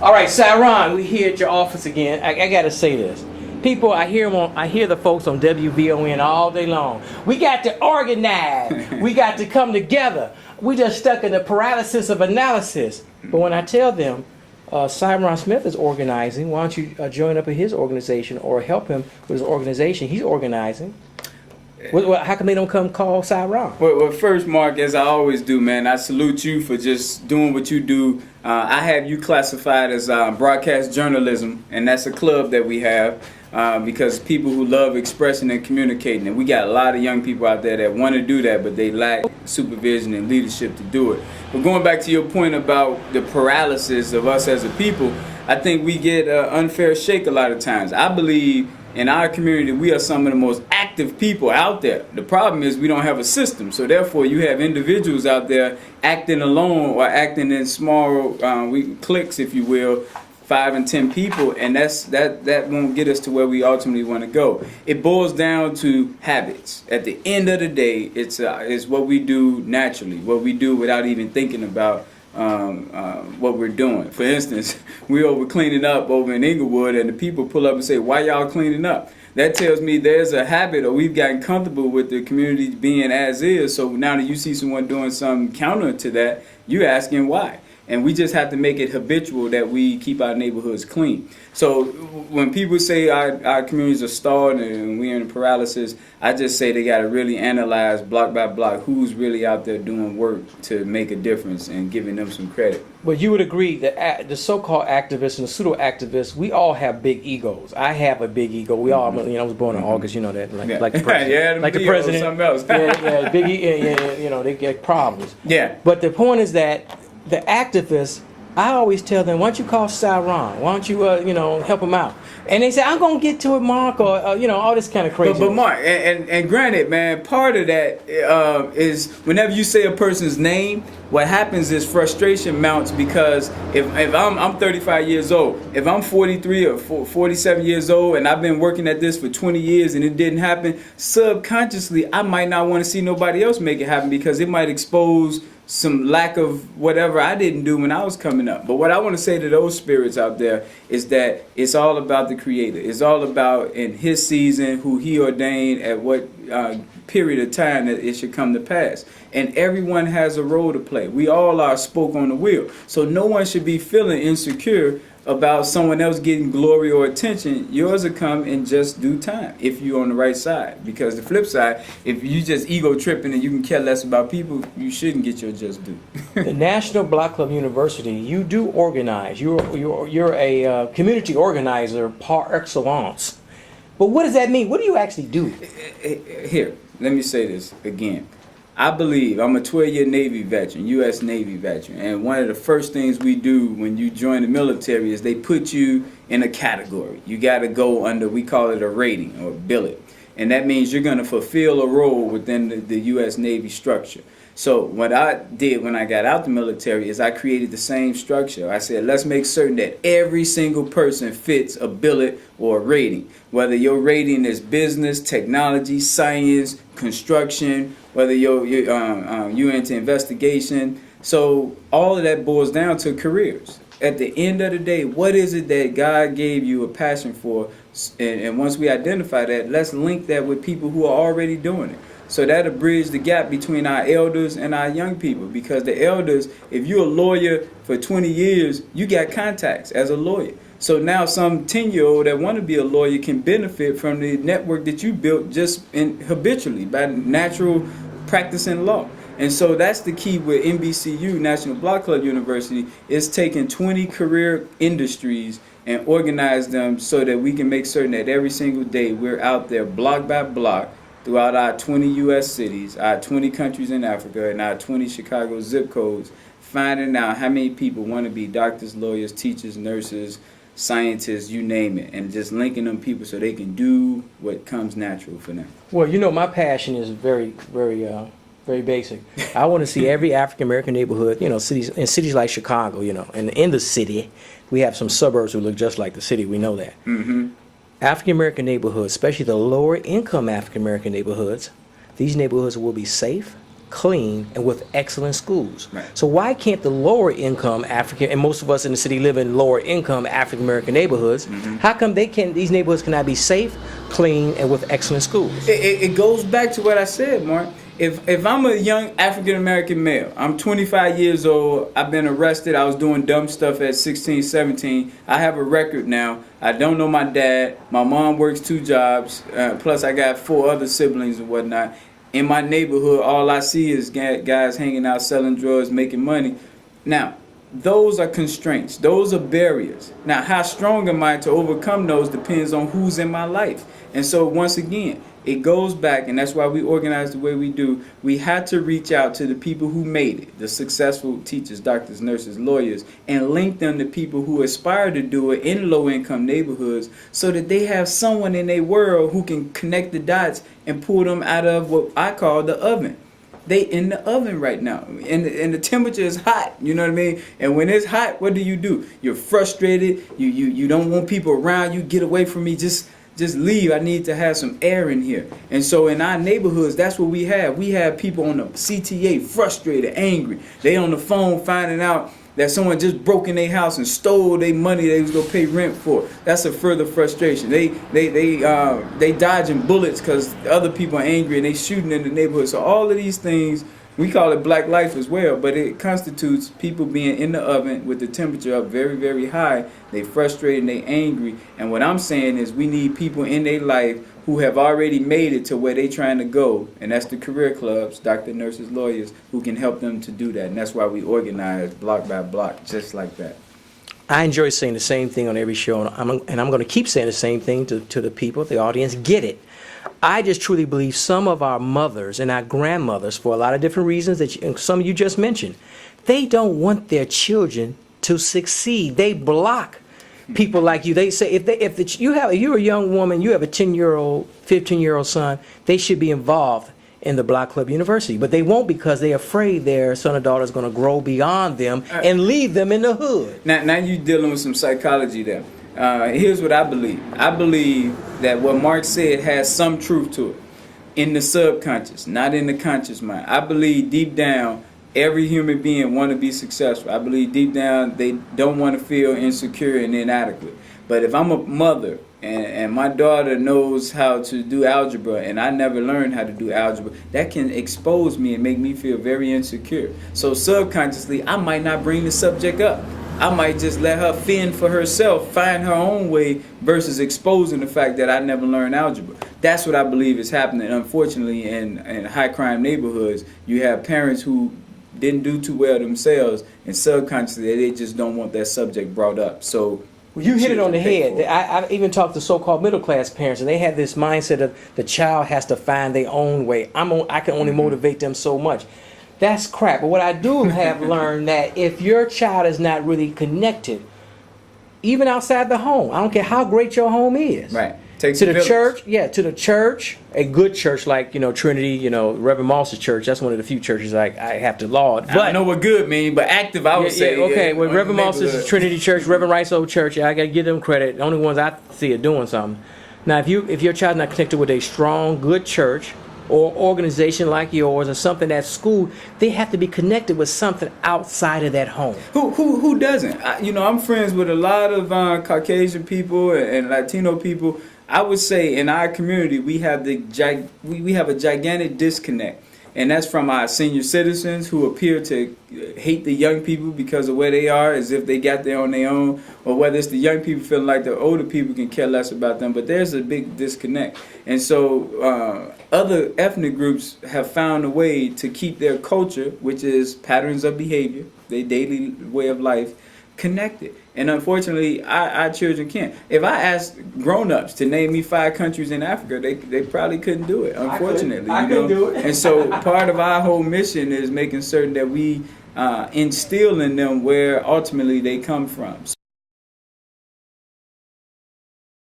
All right, Syron, we here at your office again. I got to say this. People, I hear the folks on WVON all day long. We got to organize. We got to come together. We just stuck in the paralysis of analysis. But when I tell them, Syronsmith is organizing, why don't you join up with his organization or help him with his organization? He's organizing. Well, how come they don't come call Syron? Well, first, Mark, as I always do, man, I salute you for just doing what you do. I have you classified as broadcast journalism, and that's a club that we have because people who love expressing and communicating. And we got a lot of young people out there that want to do that, but they lack supervision and leadership to do it. But going back to your point about the paralysis of us as a people, I think we get an unfair shake a lot of times. I believe in our community, we are some of the most active people out there. The problem is we don't have a system. So therefore, you have individuals out there acting alone or acting in small cliques, if you will, 5 and 10 people, and that won't get us to where we ultimately want to go. It boils down to habits. At the end of the day, it's what we do naturally, what we do without even thinking about what we're doing. For instance, we over cleaning up over in Inglewood, and the people pull up and say, "Why y'all cleaning up?" That tells me there's a habit, or we've gotten comfortable with the community being as is. So now that you see someone doing something counter to that, you asking why. And we just have to make it habitual that we keep our neighborhoods clean. So when people say our communities are stalled and we're in paralysis, I just say they got to really analyze block by block who's really out there doing work to make a difference and giving them some credit. But you would agree that the so-called activists and the pseudo-activists, we all have big egos. I have a big ego. We all, I was born in August, you know that, like the president. Like the president. Something else. They get problems. Yeah. But the point is that the activists, I always tell them, why don't you call Syron? Why don't you, help them out? And they say, I'm going to get to it, Mark, or, all this kind of crazy. But Mark, and granted, man, part of that is whenever you say a person's name, what happens is frustration mounts because if I'm 35 years old, if I'm 43 or 47 years old and I've been working at this for 20 years and it didn't happen, subconsciously, I might not want to see nobody else make it happen because it might expose some lack of whatever I didn't do when I was coming up. But what I want to say to those spirits out there is that it's all about the Creator. It's all about in His season, who He ordained at what period of time that it should come to pass. And everyone has a role to play. We all are spoke on the wheel. So no one should be feeling insecure about someone else getting glory or attention. Yours will come in just due time if you're on the right side. Because the flip side, if you just ego tripping and you can care less about people, you shouldn't get your just due. The National Block Club University, you do organize. You're a community organizer par excellence. But what does that mean? What do you actually do? Here, let me say this again. I believe, I'm a 12-year Navy veteran, U.S. Navy veteran, and one of the first things we do when you join the military is they put you in a category. You got to go under, we call it a rating or billet, and that means you're going to fulfill a role within the U.S. Navy structure. So what I did when I got out the military is I created the same structure. I said, let's make certain that every single person fits a billet or a rating, whether your rating is business, technology, science, construction, whether you're into investigation. So all of that boils down to careers. At the end of the day, what is it that God gave you a passion for? And once we identify that, let's link that with people who are already doing it. So that'll bridge the gap between our elders and our young people. Because the elders, if you're a lawyer for 20 years, you got contacts as a lawyer. So now some 10-year-old that want to be a lawyer can benefit from the network that you built just habitually by natural practicing law. And so that's the key with NBCU, National Block Club University, is taking 20 career industries and organize them so that we can make certain that every single day we're out there block by block throughout our 20 U.S. cities, our 20 countries in Africa, and our 20 Chicago zip codes, finding out how many people want to be doctors, lawyers, teachers, nurses, scientists, you name it, and just linking them people so they can do what comes natural for them. Well, my passion is very, very, very basic. I want to see every African American neighborhood, cities like Chicago, and in the city, we have some suburbs who look just like the city. We know that. Mm-hmm. African American neighborhoods, especially the lower income African American neighborhoods, these neighborhoods will be safe, clean, and with excellent schools. Right. So why can't the lower income African, and most of us in the city live in lower income African American neighborhoods, how come these neighborhoods cannot be safe, clean, and with excellent schools? It goes back to what I said, Mark. If I'm a young African American male, I'm 25 years old, I've been arrested, I was doing dumb stuff at 16, 17, I have a record now, I don't know my dad, my mom works 2 jobs, plus I got 4 other siblings and whatnot. In my neighborhood, all I see is guys hanging out, selling drugs, making money. Now, those are constraints. Those are barriers. Now, how strong am I to overcome those depends on who's in my life. And so, once again, it goes back, and that's why we organize the way we do. We had to reach out to the people who made it, the successful teachers, doctors, nurses, lawyers, and link them to people who aspire to do it in low-income neighborhoods so that they have someone in their world who can connect the dots and pull them out of what I call the oven. They in the oven right now, and the temperature is hot. You know what I mean? And when it's hot, what do? You're frustrated. You don't want people around you. Get away from me. Just leave. I need to have some air in here. And so in our neighborhoods, that's what we have. We have people on the CTA frustrated, angry. They on the phone finding out that someone just broke in their house and stole their money they was gonna pay rent for. That's a further frustration. They dodging bullets because other people are angry and they shooting in the neighborhood. So all of these things, we call it black life as well, but it constitutes people being in the oven with the temperature up very, very high. They frustrated and they angry. And what I'm saying is we need people in their life who have already made it to where they trying to go. And that's the career clubs, doctors, nurses, lawyers, who can help them to do that. And that's why we organize block by block, just like that. I enjoy saying the same thing on every show, and I'm going to keep saying the same thing to the people, the audience. Get it. I just truly believe some of our mothers and our grandmothers, for a lot of different reasons that some of you just mentioned, they don't want their children to succeed. They block people like you. They say if you're a young woman, you have a 10-year-old, 15-year-old son, they should be involved in the Block Club University, but they won't because they're afraid their son or daughter is going to grow beyond them and leave them in the hood. Now you're dealing with some psychology there. Here's what I believe. I believe that what Mark said has some truth to it in the subconscious, not in the conscious mind. I believe deep down every human being want to be successful. I believe deep down they don't want to feel insecure and inadequate. But if I'm a mother and my daughter knows how to do algebra and I never learned how to do algebra, that can expose me and make me feel very insecure. So subconsciously, I might not bring the subject up. I might just let her fend for herself, find her own way, versus exposing the fact that I never learned algebra. That's what I believe is happening. Unfortunately, in high crime neighborhoods, you have parents who didn't do too well themselves, and subconsciously they just don't want that subject brought up. So well, you hit it on the head. I even talked to so-called middle-class parents, and they have this mindset of the child has to find their own way. I can only motivate them so much. That's crap. But what I do have learned that if your child is not really connected, even outside the home, I don't care how great your home is. Right. To the church, to the church, a good church like, Trinity, Reverend Moss's church. That's one of the few churches I have to laud. But I know what good mean, but active, I would say. Okay, well, Reverend Moss's Trinity Church, Reverend Rice's old church, I got to give them credit. The only ones I see are doing something. Now, if your child's not connected with a strong, good church or organization like yours or something at school, they have to be connected with something outside of that home. Who doesn't? I'm friends with a lot of Caucasian people and Latino people. I would say in our community we have we have a gigantic disconnect, and that's from our senior citizens who appear to hate the young people because of where they are, as if they got there on their own, or whether it's the young people feeling like the older people can care less about them. But there's a big disconnect, and so other ethnic groups have found a way to keep their culture, which is patterns of behavior, their daily way of life, connected. And unfortunately, our children can't. If I asked grown-ups to name me 5 countries in Africa, they probably couldn't do it, unfortunately. I couldn't do it. And so part of our whole mission is making certain that we instill in them where ultimately they come from.